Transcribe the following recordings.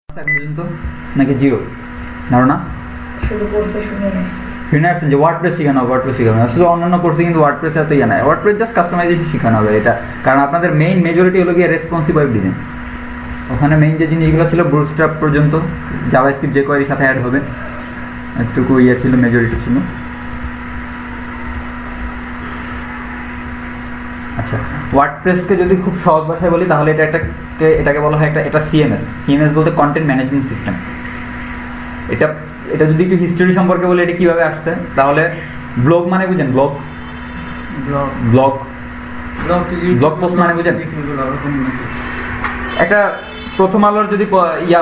পর্যন্ত নাকি জিরো ধারণা শুরু করতে শুনে আসছি শুনে আসছেন যে ওয়ার্ডপ্রেস শেখানো হবে, ওয়ার্ডপ্রেস শেখানো হবে। শুধু অন্যান্য কোর্সে কিন্তু ওয়ার্ডপ্রেস এত ইয়ে নাই, ওয়ার্ডপ্রেস জাস্ট কাস্টমাইজেশন শেখানো হবে এটা, কারণ আপনাদের মেইন মেজরিটি হলো গিয়ে রেসপন্সিভ ওয়েব ডিজাইন। ওখানে মেইন যে জিনিসগুলো ছিল বুটস্ট্র্যাপ পর্যন্ত, জাভাস্ক্রিপ্ট যে কোয়ারির সাথে অ্যাড হবে একটুকু ইয়ে ছিল, মেজরিটি ছিল। আচ্ছা, ওয়ার্ডপ্রেসকে যদি খুব সহজ ভাষায় বলি তাহলে এটাকে বলা হয় এটা সিএমএস বলতে কন্টেন্ট ম্যানেজমেন্ট সিস্টেম। এটা যদি একটু হিস্টোরি সম্পর্কে বলি, এটা কিভাবে আসছে তাহলে ব্লগ মানে বুঝেন, ব্লগ পোস্ট মানে বুঝেন। একটা প্রথম আলোর যদি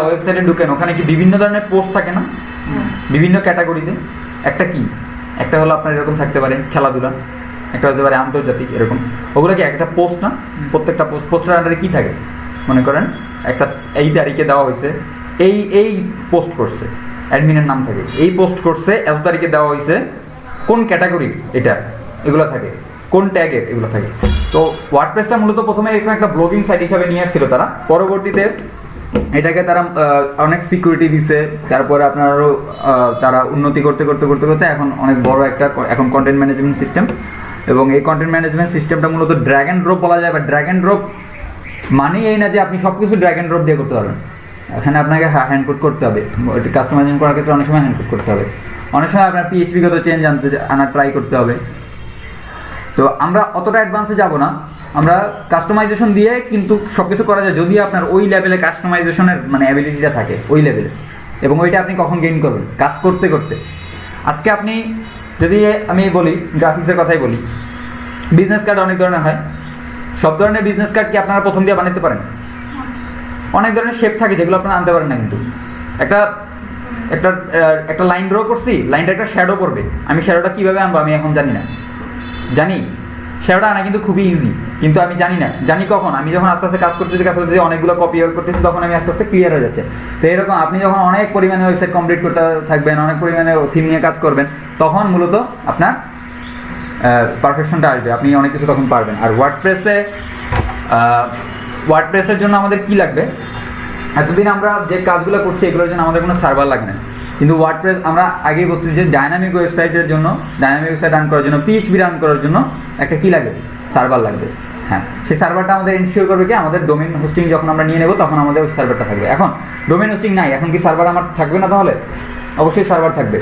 ওয়েবসাইটে ঢুকেন, ওখানে কি বিভিন্ন ধরনের পোস্ট থাকে না, বিভিন্ন ক্যাটাগরিতে। একটা হলো আপনার এরকম থাকতে পারে খেলাধুলা, একটা হতে পারে আন্তর্জাতিক, এরকম। ওগুলো কি একটা পোস্ট না? প্রত্যেকটা পোস্টের আন্ডারে কি থাকে মনে করেন, একটা এই তারিখে দেওয়া হয়েছে, এই পোস্ট করছে, অ্যাডমিনের নাম থাকে, এই পোস্ট করছে এত তারিখে দেওয়া হয়েছে, কোন ক্যাটাগরি এটা, এগুলো থাকে, কোন ট্যাগের এগুলো থাকে। তো ওয়ার্ডপ্রেসটা মূলত প্রথমে একটা ব্লগিং সাইট হিসাবে নিয়ে আসছিল তারা, পরবর্তীতে এটাকে তারা অনেক সিকিউরিটি দিছে, তারপরে আপনার আরো তারা উন্নতি করতে করতে করতে করতে এখন অনেক বড় এখন কন্টেন্ট ম্যানেজমেন্ট সিস্টেম। এবং এই কন্টেন্ট ম্যানেজমেন্ট সিস্টেমটা মূলত ড্র্যাগ অ্যান্ড ড্রপ বলা যায়, বা ড্র্যাগ অ্যান্ড ড্রপ মানে এই না যে আপনি সবকিছু ড্র্যাগ অ্যান্ড ড্রপ দিয়ে করতে পারবেন। এখানে আপনাকে হ্যান্ড কোড করতে হবে, কাস্টমাইজিং করার ক্ষেত্রে অনেক সময় হ্যান্ড কোড করতে হবে, অনেক সময় আপনার পিএইচপিগত চেঞ্জ আনার ট্রাই করতে হবে। তো আমরা অতটা অ্যাডভান্সে যাব না, আমরা কাস্টমাইজেশন দিয়ে কিন্তু সবকিছু করা যায়, যদি আপনার ওই লেভেলে কাস্টমাইজেশনের মানে অ্যাবিলিটিটা থাকে ওই লেভেলে। এবং ওইটা আপনি কখন গেইন করবেন, কাজ করতে করতে। আজকে আপনি যদি আমি বলি গ্রাফিক্সের কথাই বলি, বিজনেস কার্ড অনেক ধরনের হয়, সব ধরনের বিজনেস কার্ড কি আপনারা প্রথম দিয়ে বানাতে পারেন? অনেক ধরনের শেপ থাকে যেগুলো আপনারা আনতে পারেন না। কিন্তু একটা লাইন ড্র করছি, লাইনটা একটা শ্যাডো পড়বে, আমি শ্যাডোটা কিভাবে আনবো আমি এখন জানি না। জানি শ্যাডোটা আনা কিন্তু খুবই ইজি, কিন্তু আমি জানি না। জানি কখন? আমি যখন আস্তে আস্তে কাজ করতেছি অনেকগুলো কপি করতেছি, তখন আমি আস্তে আস্তে ক্লিয়ার হয়ে যাচ্ছে। তো এরকম আপনি যখন অনেক পরিমাণে ওয়েবসাইট কমপ্লিট করতে থাকবেন, অনেক পরিমাণে থিম নিয়ে কাজ করবেন, তখন মূলত আপনার পারফেকশনটা আসবে, আপনি অনেক কিছু তখন পারবেন। আর ওয়ার্ডপ্রেসের জন্য আমাদের কি লাগবে? এতদিন আমরা যে কাজগুলো করছি এগুলোর জন্য আমাদের কোনো সার্ভার লাগে না, কিন্তু ওয়ার্ডপ্রেস আমরা আগেই বলছি যে ডাইনামিক ওয়েবসাইটের জন্য, ডাইনামিক ওয়েবসাইট রান করার জন্য, পিএইচপি রান করার জন্য একটা কি লাগবে? সার্ভার লাগবে। হ্যাঁ, সেই সার্ভারটা আমাদের ইনশিওর করবে কি, আমাদের ডোমেইন হোস্টিং যখন আমরা নিয়ে নেব তখন আমাদের ওই সার্ভারটা থাকবে। এখন ডোমেইন হোস্টিং নাই, এখন কি সার্ভার আমার থাকবে না? তাহলে অবশ্যই সার্ভার থাকবে।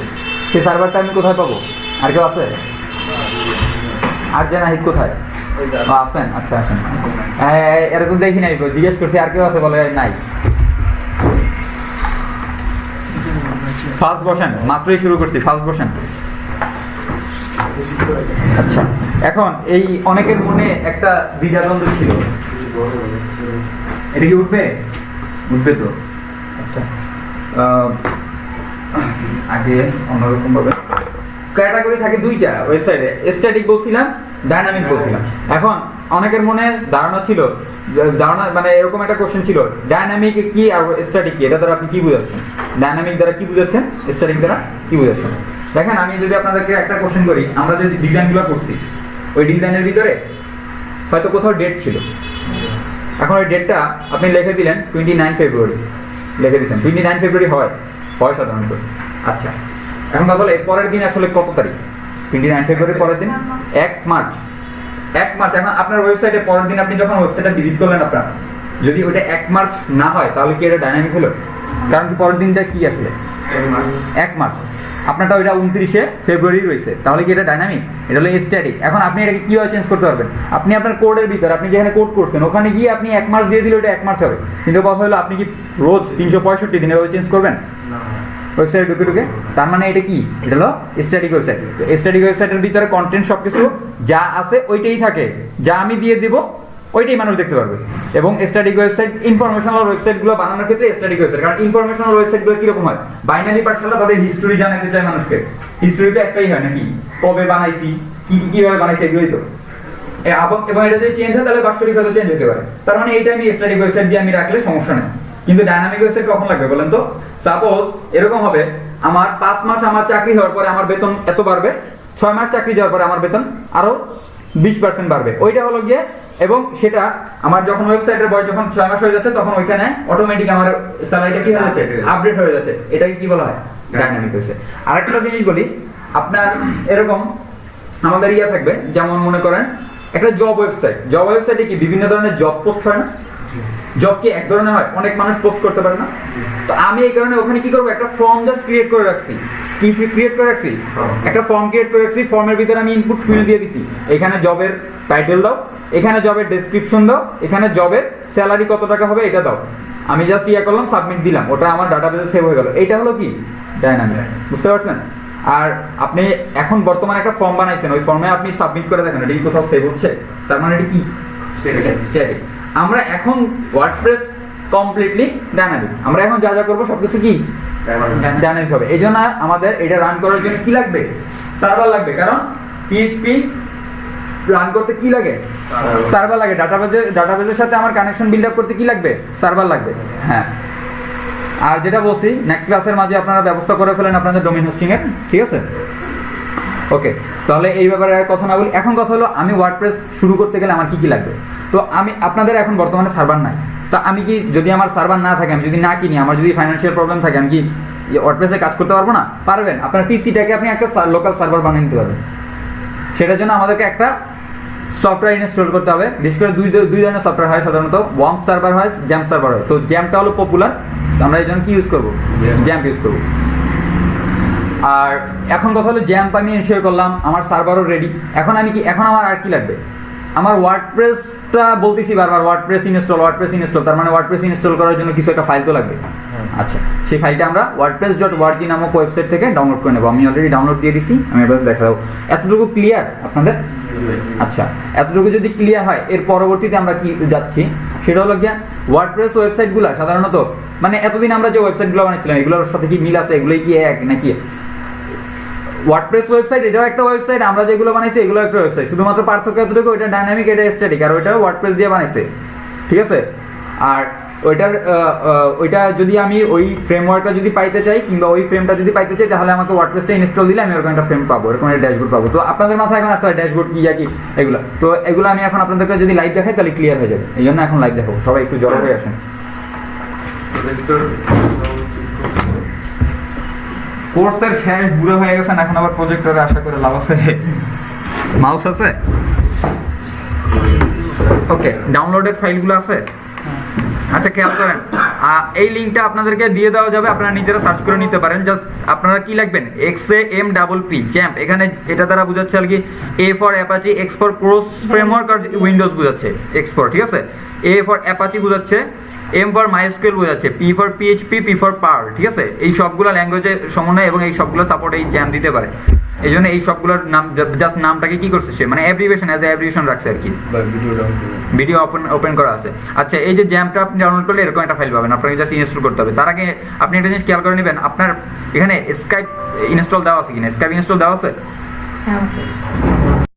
সেই সার্ভারটা আমি কোথায় পাবো? আর কেউ আছে? আর যে নাহিদ কোথায় আছেন? আচ্ছা আছেন, এরকম দেখি নাই, জিজ্ঞেস করছি আর কেউ আছে বলে নাই। ফার্স্ট বসেন, মাত্রই শুরু করছি, ফার্স্ট বসেন। আচ্ছা, এখন এই অনেকের মনে একটা দ্বিধাদ্বন্দ্ব ছিল, এটা কি উঠবে? উঠবে তো। আচ্ছা, আগে অন্যরকম ভাবে ক্যাটাগরি থাকে দুইটা ওয়েবসাইটে, স্ট্যাটিক বলছিলাম, ডাইনামিক বলছিলাম। এখন অনেকের মনে ধারণা মানে এরকম একটা কোশ্চেন ছিল, ডাইনামিক কি আর স্ট্যাটিক কি, এটা দ্বারা আপনি কি বুঝাচ্ছেন? ডাইনামিক দ্বারা কি বুঝাচ্ছেন, স্ট্যাটিক দ্বারা কি বুঝাচ্ছেন? দেখেন, আমি যদি আপনাদেরকে একটা কোশ্চেন করি, আমরা যে ডিজাইনগুলো করছি ওই ডিজাইনের ভিতরে হয়তো কোথাও ডেট ছিল, এখন ওই ডেটটা আপনি লিখে দিলেন 29 ফেব্রুয়ারি, লিখে দিচ্ছেন 29 ফেব্রুয়ারি হয় সাধারণত। আচ্ছা, এখন কথা হলো পরের দিন আসলে কত তারিখ? 29 ফেব্রুয়ারি পরের দিন 1 মার্চ। এখন আপনার ওয়েবসাইটে পরের দিন আপনি যখন ওয়েবসাইটটা ভিজিট করলেন, আপনার যদি ওইটা 1 মার্চ না হয় তাহলে কি এটা ডাইনামিক হলো? কারণ কি পরের দিনটা কি আসলে 1 মার্চ, আপনারটা ওইটা 29 ফেব্রুয়ারি রয়েছে, তাহলে কি এটা ডাইনামিক? এটা হলো স্ট্যাটিক। এখন আপনি এটাকে কিভাবে চেঞ্জ করতে পারবেন? আপনি আপনার কোডের ভিতরে, আপনি যেখানে কোড করছেন ওখানে গিয়ে আপনি 1 মার্চ দিয়ে দিলে ওটা 1 মার্চ হবে, কিন্তু কথা হলো আপনি কি রোজ 365 দিন এভাবে চেঞ্জ করবেন ওয়েবসাইটে ঢুকে? তার মানে এটা কি? এটা হলো স্ট্যাটিক ওয়েবসাইট। স্ট্যাটিক ওয়েবসাইটের ভিতরে কন্টেন্ট সবকিছু যা আছে ওইটাই থাকে, যা আমি দিয়ে দিব ওইটাই মানুষ দেখতে পারবে। এবং স্ট্যাটিক ওয়েবসাইট, ইনফরমেশনাল ওয়েবসাইটগুলো বানানোর ক্ষেত্রে স্ট্যাটিক ওয়েবসাইট, কারণ ইনফরমেশনাল ওয়েবসাইটগুলো কিরকম হয়? বাইনারি পাঠশালা তাদের হিস্টোরি জানাতে চায় মানুষকে, হিস্টোরি তো একটাই হয় নাকি, কবে বানাইছি, কিভাবে বানাইছি, এগুলোই তো। এবং এটা যদি চেঞ্জ হয় তাহলে বাৎসরিক হয়তো চেঞ্জ হতে পারে, তার মানে এইটা আমি স্ট্যাটিক ওয়েবসাইট দিয়ে আমি রাখলে সমস্যা নেই। কিন্তু ডাইনামিক ওয়েবসাইট কখন লাগবে বলেন তো? সাপোজ এরকম হবে, আমার 5 মাস আমার চাকরি হওয়ার পরে আমার বেতন এত বাড়বে, 6 মাস চাকরি যাওয়ার পরে আমার বেতন আরো 20% বাড়বে। ওইটা হলো গিয়ে, এবং সেটা আমার যখন ওয়েবসাইটের বয়স যখন 6 মাস হয়ে যাচ্ছে তখন ওইখানে অটোমেটিক আমার স্যালারিটা কি হয়ে যাচ্ছে, আপডেট হয়ে যাচ্ছে। এটাকে কি বলা হয়, ডাইনামিক হয়েছে। আরেকটা জিনিস বলি, আপনার এরকম আমাদের ইয়া থাকবে, যেমন মনে করেন একটা জব ওয়েবসাইটে কি বিভিন্ন ধরনের জব পোস্ট হয় না? জব কি এক ধরনের হয়? অনেক মানুষ পোস্ট করতে পারে না? তো আমি এই কারণে ওখানে কি করবো, একটা ফর্ম জাস্ট ক্রিয়েট করে রাখছি। কি ক্রিয়েট করে রাখছি? একটা ফর্ম ক্রিয়েট করে রাখছি। ফর্মের ভিতরে আমি ইনপুট ফিল্ড দিয়ে দিছি, এখানে জবের টাইটেল দাও, এখানে জবের ডেসক্রিপশন দাও, এখানে জবের স্যালারি কত টাকা হবে এটা দাও। আমি জাস্ট ইয়া করলাম, সাবমিট দিলাম, ওটা আমার ডাটাবেসে সেভ হয়ে গেল। এটা হলো কি ডাইনামিক, বুঝতে পারছেন? আর আপনি এখন বর্তমানে একটা ফর্ম বানাইছেন, ওই ফর্মে আপনি সাবমিট করে দেখেন এটা কি কোথাও সেভ হচ্ছে, তার মানে এটা কি স্ট্যাটিক। আমরা এখন ওয়ার্ডপ্রেস কমপ্লিটলি ডাইনামিক। আমরা এখন যা যা করবো সবকিছু কি ডাইনামিক হবে। এই জন্য আমাদের এটা রান করার জন্য কি লাগবে, সার্ভার লাগবে। কারণ পিএইচপি রান করতে কি লাগে, সার্ভার লাগে। ডাটাবেজের সাথে আমার কানেকশন বিল্ড আপ করতে কি লাগবে, সার্ভার লাগবে। হ্যাঁ, আর যেটা বলছি নেক্সট ক্লাসের মাঝে আপনারা ব্যবস্থা করে ফেলেন আপনাদের ডোমেইন হোস্টিং এর, ঠিক আছে? ওকে, তাহলে এই ব্যাপারে আর কথা না বলি। এখন কথা হলো আমি ওয়ার্ডপ্রেস শুরু করতে গেলে আমার কি কি লাগবে। তো আমি আপনাদের এখন বর্তমানে সার্ভার নাই, তো আমি কি, যদি আমার সার্ভার না থাকে, আমি যদি না কিনি, আমার যদি ফাইন্যান্সিয়াল প্রবলেম থাকে, আমি কি ওয়ার্ডপ্রেসে কাজ করতে পারবো না? পারবেন। আপনার পিসিটাকে আপনি একটা লোকাল সার্ভার বানিয়ে নিতে পারবেন। সেটার জন্য আমাদেরকে একটা সফটওয়্যার ইনস্টল করতে হবে। বিশেষ করে দুই ধরনের সফটওয়্যার হয় সাধারণত, ওয়ার্ম সার্ভার হয়, জ্যাম্প সার্ভার হয়। তো জ্যাম্পটা হলো পপুলার, আমরা এই জন্য কি ইউজ করবো, জ্যাম্প ইউজ করবো। আর এখন কথা হলো জ্যাম্প আমি ইনস্টল করলাম, আমার সার্ভারও রেডি। এখন আমি কি, এখন আমার আর কি লাগবে, আমার ওয়ার্ডপ্রেসটা বলতেছি বারবার, ওয়ার্ডপ্রেস ইনস্টল, তার মানে ওয়ার্ডপ্রেস ইনস্টল করার জন্য কিছু একটা ফাইল তো লাগবে। আচ্ছা, সেই ফাইলটা আমরা wordpress.org নামক ওয়েবসাইট থেকে ডাউনলোড করে নেব। আমি অলরেডি ডাউনলোড দিয়ে দিছি, আমি এবার দেখা দেবো। এতটুকু ক্লিয়ার আপনাদের? আচ্ছা, এতটুকু যদি ক্লিয়ার হয়, এর পরবর্তীতে আমরা কি যাচ্ছি, সেটা হলো গিয়া ওয়ার্ডপ্রেস ওয়েবসাইটগুলো সাধারণত, মানে এতদিন আমরা যে ওয়েবসাইটগুলো বানাচ্ছিলাম এগুলোর সাথে কি মিল আছে, এগুলোই কি এক নাকি? ওয়ার্ডপ্রেস ওয়েবসাইট এটাও একটা ওয়েবসাইট, আমরা যেগুলো বানাইছি এগুলো একটা ওয়েবসাইট, শুধুমাত্র পার্থক্য এতটুকু, ওইটা ডাইনামিক, এটা স্ট্যাটিক, আর ওইটা ওয়ার্ডপ্রেস দিয়ে বানাইছে, ঠিক আছে? আর ওইটা যদি আমি ওই ফ্রেমওয়ার্কটা যদি পাইতে চাই, কিংবা ওই ফ্রেমটা যদি পাইতে চাই, তাহলে আমাকে ওয়ার্ডপ্রেসটা ইনস্টল দিলে আমি ওরকম একটা ফ্রেম পাবো, এরকম একটা ড্যাশবোর্ড পাবো। তো আপনাদের মাথায় এখন আসতে হয় ড্যাশবোর্ড কি কি এগুলো। তো এগুলো আমি এখন আপনাদেরকে যদি লাইভ দেখাই তাহলে ক্লিয়ার হয়ে যাবে, এই জন্য এখন লাইভ দেখাবো। সবাই একটু জড়ো হয়ে আসেন। কোর্সের শেষ বুড়ো হয়ে গেছেন, এখন আবার প্রজেক্টরে আশা করে লাভ আছে? মাউস আছে? ওকে, ডাউনলোডেড ফাইলগুলো আছে? আচ্ছা, খেয়াল করেন, এই লিঙ্কটা আপনাদেরকে দিয়ে দেওয়া যাবে, আপনারা নিজেরা সার্চ করে নিতে পারেন। জাস্ট আপনারা কি লিখবেন, XAMPP জ্যাম্প, এখানে এটা দ্বারা বোঝাচ্ছে আর কি A for Apache, X for cross framework আর উইন্ডোজ বোঝাচ্ছে, X ফর, ঠিক আছে? A ফর অ্যাপাচি বোঝাচ্ছে, M ফর মাইস্কুয়েল বোঝাচ্ছে, P for PHP, P for Perl, ঠিক আছে? এই সবগুলো ল্যাঙ্গুয়েজের সমন্বয় এবং এই সবগুলো সাপোর্ট এই জ্যাম্প দিতে পারে। এই জন্য এই সবগুলোর নাম, জাস্ট নামটাকে কি করছে সে, মানে অ্যাব্রিভিয়েশন, অ্যাজ এ অ্যাব্রিভিয়েশন রাখছে আর কি। ভিডিও ওপেন করা আছে। আচ্ছা, এই যে জ্যাম্পটা আপনি ডাউনলোড করলে এরকম একটা ফাইল পাবেন, আপনাকে জাস্ট ইনস্টল করতে হবে। তার আগে আপনি একটা জিনিস খেয়াল করে নেবেন, আপনার এখানে স্কাইপ ইনস্টল দেওয়া আছে কিনা? স্কাইপ ইনস্টল দেওয়া আছে?